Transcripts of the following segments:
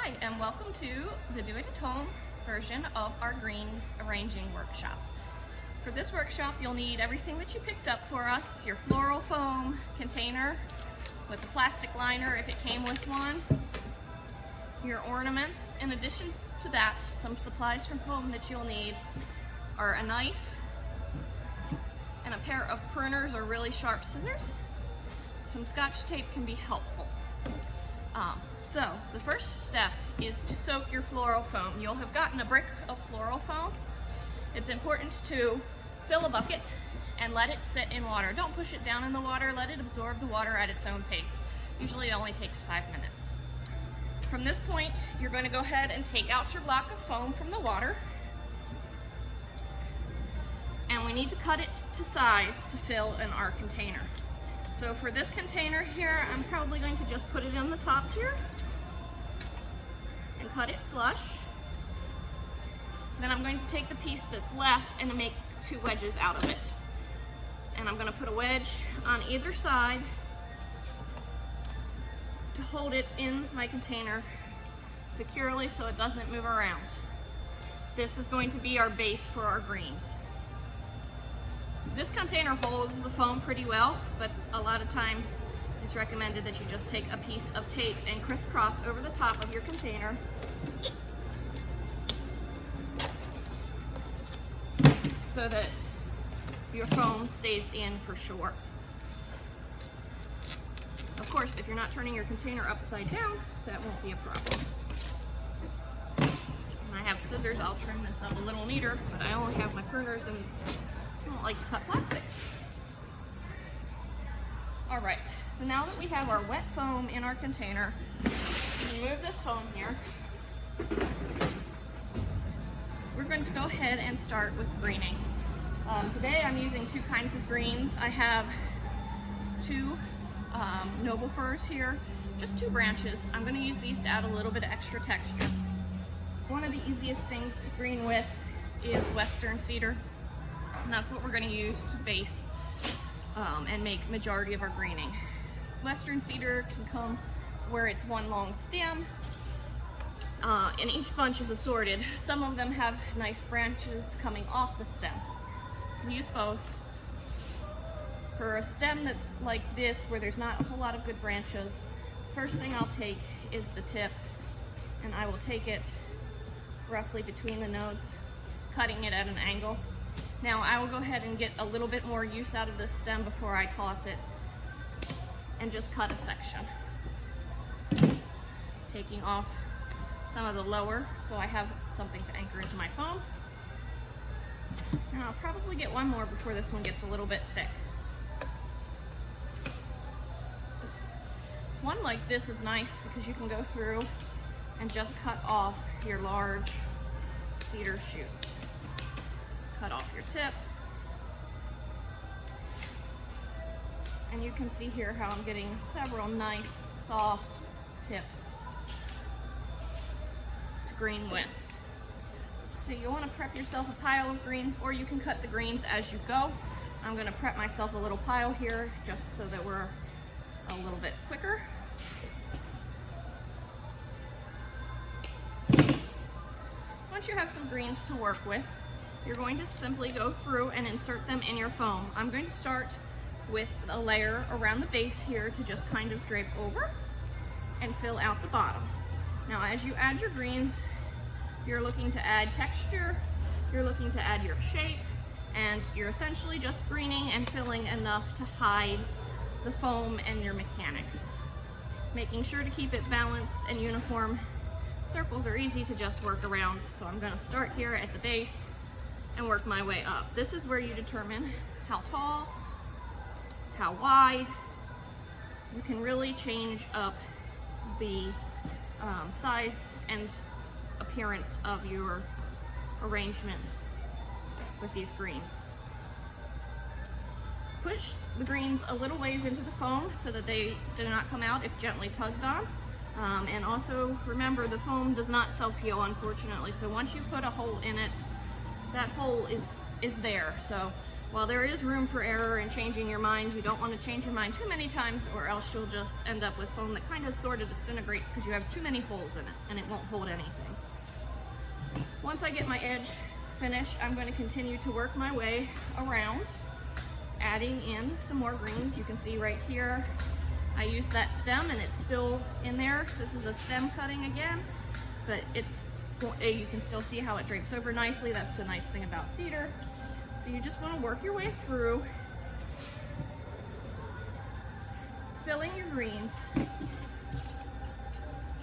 Hi, and welcome to the Do It at Home version of our greens arranging workshop. For this workshop, you'll need everything that you picked up for us, your floral foam container with a plastic liner if it came with one, your ornaments. In addition to that, some supplies from home that you'll need are a knife and a pair of pruners or really sharp scissors. Some Scotch tape can be helpful. So the first step is to soak your floral foam. You'll have gotten a brick of floral foam. It's important to fill a bucket and let it sit in water. Don't push it down in the water, let it absorb the water at its own pace. Usually it only takes 5 minutes. From this point, you're going to go ahead and take out your block of foam from the water. And we need to cut it to size to fill in our container. So for this container here, I'm probably going to just put it in the top tier and cut it flush. Then I'm going to take the piece that's left and make 2 wedges out of it. And I'm going to put a wedge on either side to hold it in my container securely so it doesn't move around. This is going to be our base for our greens. This container holds the foam pretty well, but a lot of times it's recommended that you just take a piece of tape and crisscross over the top of your container so that your foam stays in for sure. Of course, if you're not turning your container upside down, that won't be a problem. And I have scissors, I'll trim this up a little neater, but I only have my pruners and I don't like to cut plastic. Alright, so now that we have our wet foam in our container, remove this foam here. We're going to go ahead and start with greening. Today I'm using 2 kinds of greens. I have 2 noble firs here, just 2 branches. I'm going to use these to add a little bit of extra texture. One of the easiest things to green with is western cedar, and that's what we're going to use to base and make majority of our greening. Western cedar can come where it's one long stem, and each bunch is assorted. Some of them have nice branches coming off the stem. We use both. For a stem that's like this, where there's not a whole lot of good branches, first thing I'll take is the tip, and I will take it roughly between the nodes, cutting it at an angle. Now I will go ahead and get a little bit more use out of this stem before I toss it and just cut a section. Taking off some of the lower so I have something to anchor into my foam. And I'll probably get one more before this one gets a little bit thick. One like this is nice because you can go through and just cut off your large cedar shoots. Cut off your tip. And you can see here how I'm getting several nice soft tips to green with. So you want to prep yourself a pile of greens, or you can cut the greens as you go. I'm going to prep myself a little pile here just so that we're a little bit quicker. Once you have some greens to work with, you're going to simply go through and insert them in your foam. I'm going to start with a layer around the base here to just kind of drape over and fill out the bottom. Now as you add your greens, you're looking to add texture, you're looking to add your shape, and you're essentially just greening and filling enough to hide the foam and your mechanics. Making sure to keep it balanced and uniform. Circles are easy to just work around, so I'm going to start here at the base and work my way up. This is where you determine how tall, how wide. You can really change up the size and appearance of your arrangement with these greens. Push the greens a little ways into the foam so that they do not come out if gently tugged on. And also remember, the foam does not self-heal, unfortunately, so once you put a hole in it, that hole is there. So While there is room for error in changing your mind, you don't want to change your mind too many times, or else you'll just end up with foam that kind of sort of disintegrates because you have too many holes in it and it won't hold anything. Once I get my edge finished, I'm going to continue to work my way around, adding in some more greens. You can see right here, I used that stem and it's still in there. This is a stem cutting again, but you can still see how it drapes over nicely. That's the nice thing about cedar. So you just want to work your way through, filling your greens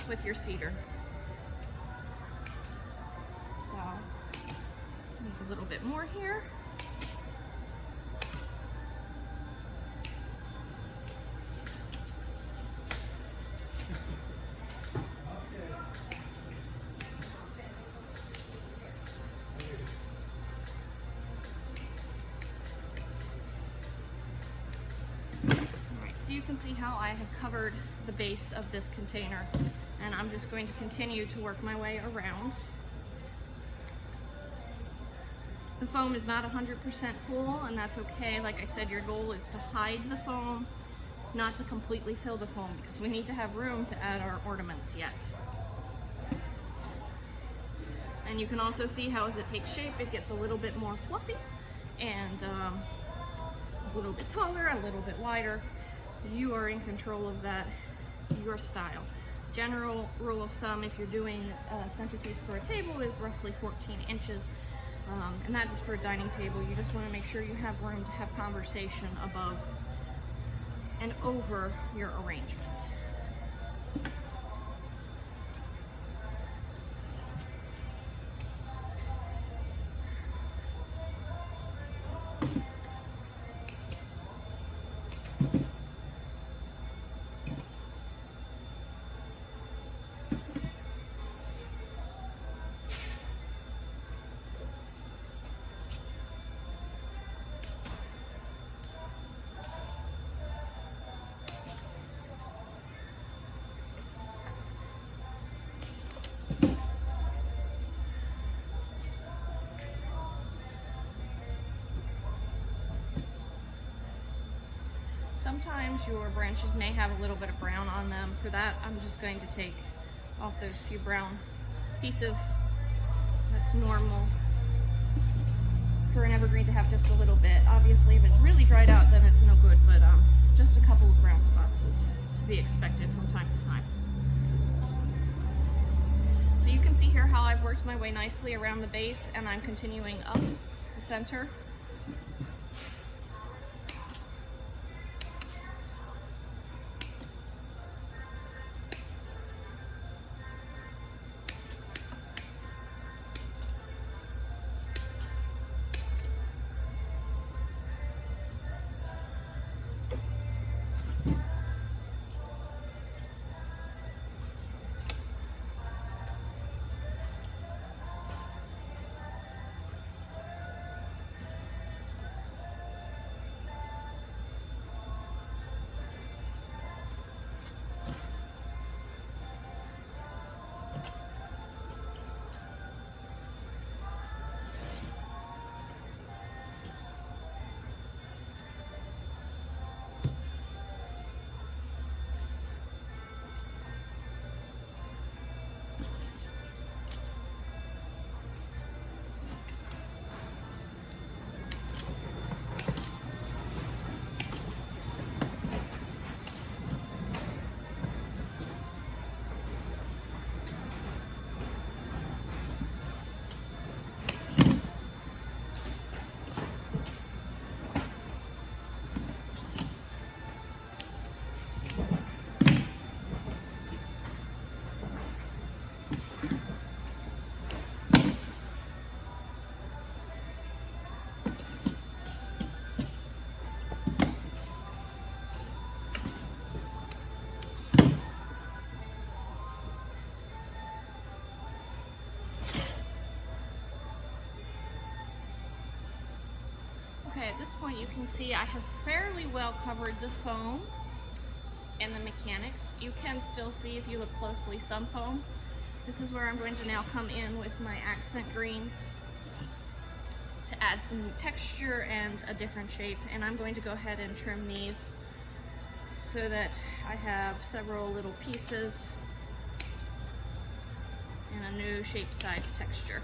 with your cedar. So, need a little bit more here. So you can see how I have covered the base of this container, and I'm just going to continue to work my way around. The foam is not 100% full, and that's okay. Like I said, your goal is to hide the foam, not to completely fill the foam, because we need to have room to add our ornaments yet. And you can also see how as it takes shape, it gets a little bit more fluffy and a little bit taller, a little bit wider. You are in control of that, your style. General rule of thumb, if you're doing a centerpiece for a table, is roughly 14 inches. And that is for a dining table. You just want to make sure you have room to have conversation above and over your arrangement. Sometimes your branches may have a little bit of brown on them. For that, I'm just going to take off those few brown pieces. That's normal for an evergreen to have just a little bit. Obviously, if it's really dried out, then it's no good, but just a couple of brown spots is to be expected from time to time. So you can see here how I've worked my way nicely around the base, and I'm continuing up the center. Okay, at this point you can see I have fairly well covered the foam and the mechanics. You can still see, if you look closely, some foam. This is where I'm going to now come in with my accent greens to add some texture and a different shape. And I'm going to go ahead and trim these so that I have several little pieces and a new shape, size, texture.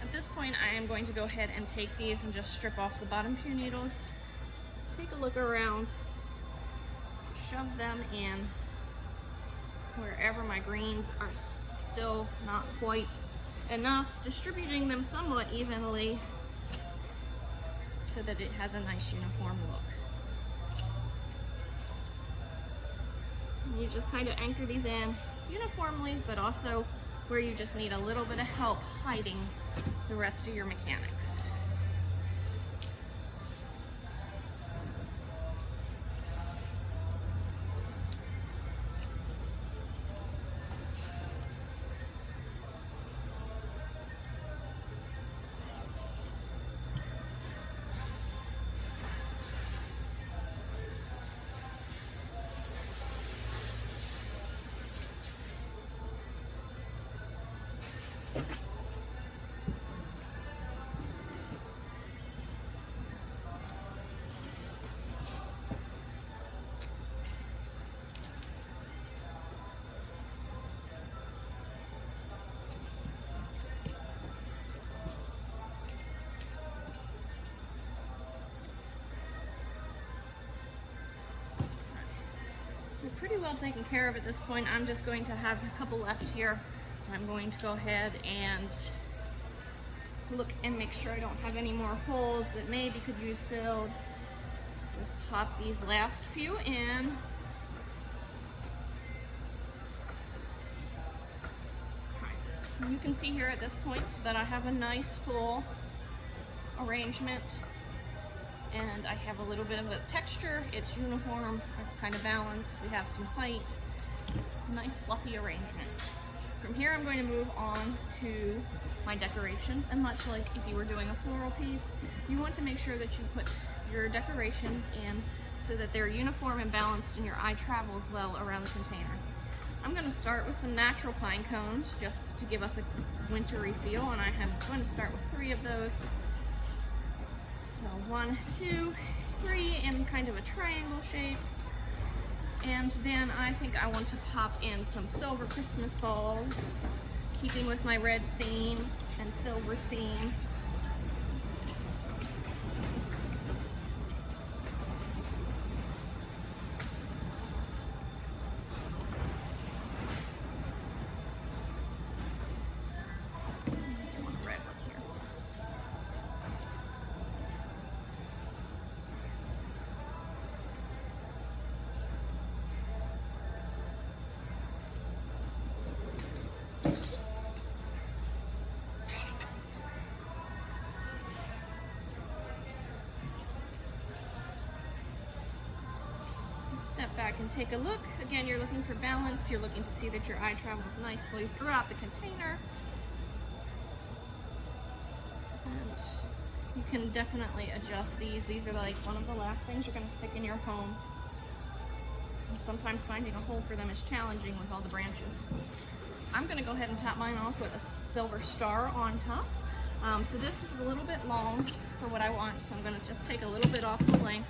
At this point, I am going to go ahead and take these and just strip off the bottom few needles. Take a look around, shove them in wherever my greens are still not quite enough, distributing them somewhat evenly so that it has a nice uniform look. And you just kind of anchor these in uniformly, but also where you just need a little bit of help hiding the rest of your mechanics. Pretty well taken care of at this point. I'm just going to have a couple left here. I'm going to go ahead and look and make sure I don't have any more holes that maybe could use filled. Just pop these last few in. Right. You can see here at this point that I have a nice full arrangement. And I have a little bit of a texture. It's uniform, it's kind of balanced. We have some height, nice fluffy arrangement. From here I'm going to move on to my decorations, and much like if you were doing a floral piece, you want to make sure that you put your decorations in so that they're uniform and balanced and your eye travels well around the container. I'm going to start with some natural pine cones just to give us a wintry feel, and I'm going to start with 3 of those. So 1, 2, 3 in kind of a triangle shape. And then I think I want to pop in some silver Christmas balls, keeping with my red theme and silver theme. Step back and take a look. Again, you're looking for balance. You're looking to see that your eye travels nicely throughout the container. And you can definitely adjust these. These are like one of the last things you're going to stick in your foam. And sometimes finding a hole for them is challenging with all the branches. I'm going to go ahead and top mine off with a silver star on top. So this is a little bit long for what I want, so I'm going to just take a little bit off the length.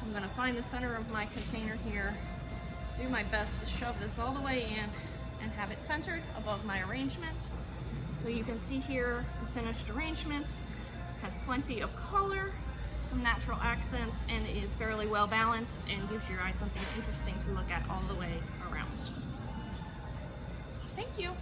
I'm going to find the center of my container here, do my best to shove this all the way in and have it centered above my arrangement. So you can see here the finished arrangement has plenty of color, some natural accents, and is fairly well balanced and gives your eye something interesting to look at all the way around. Thank you.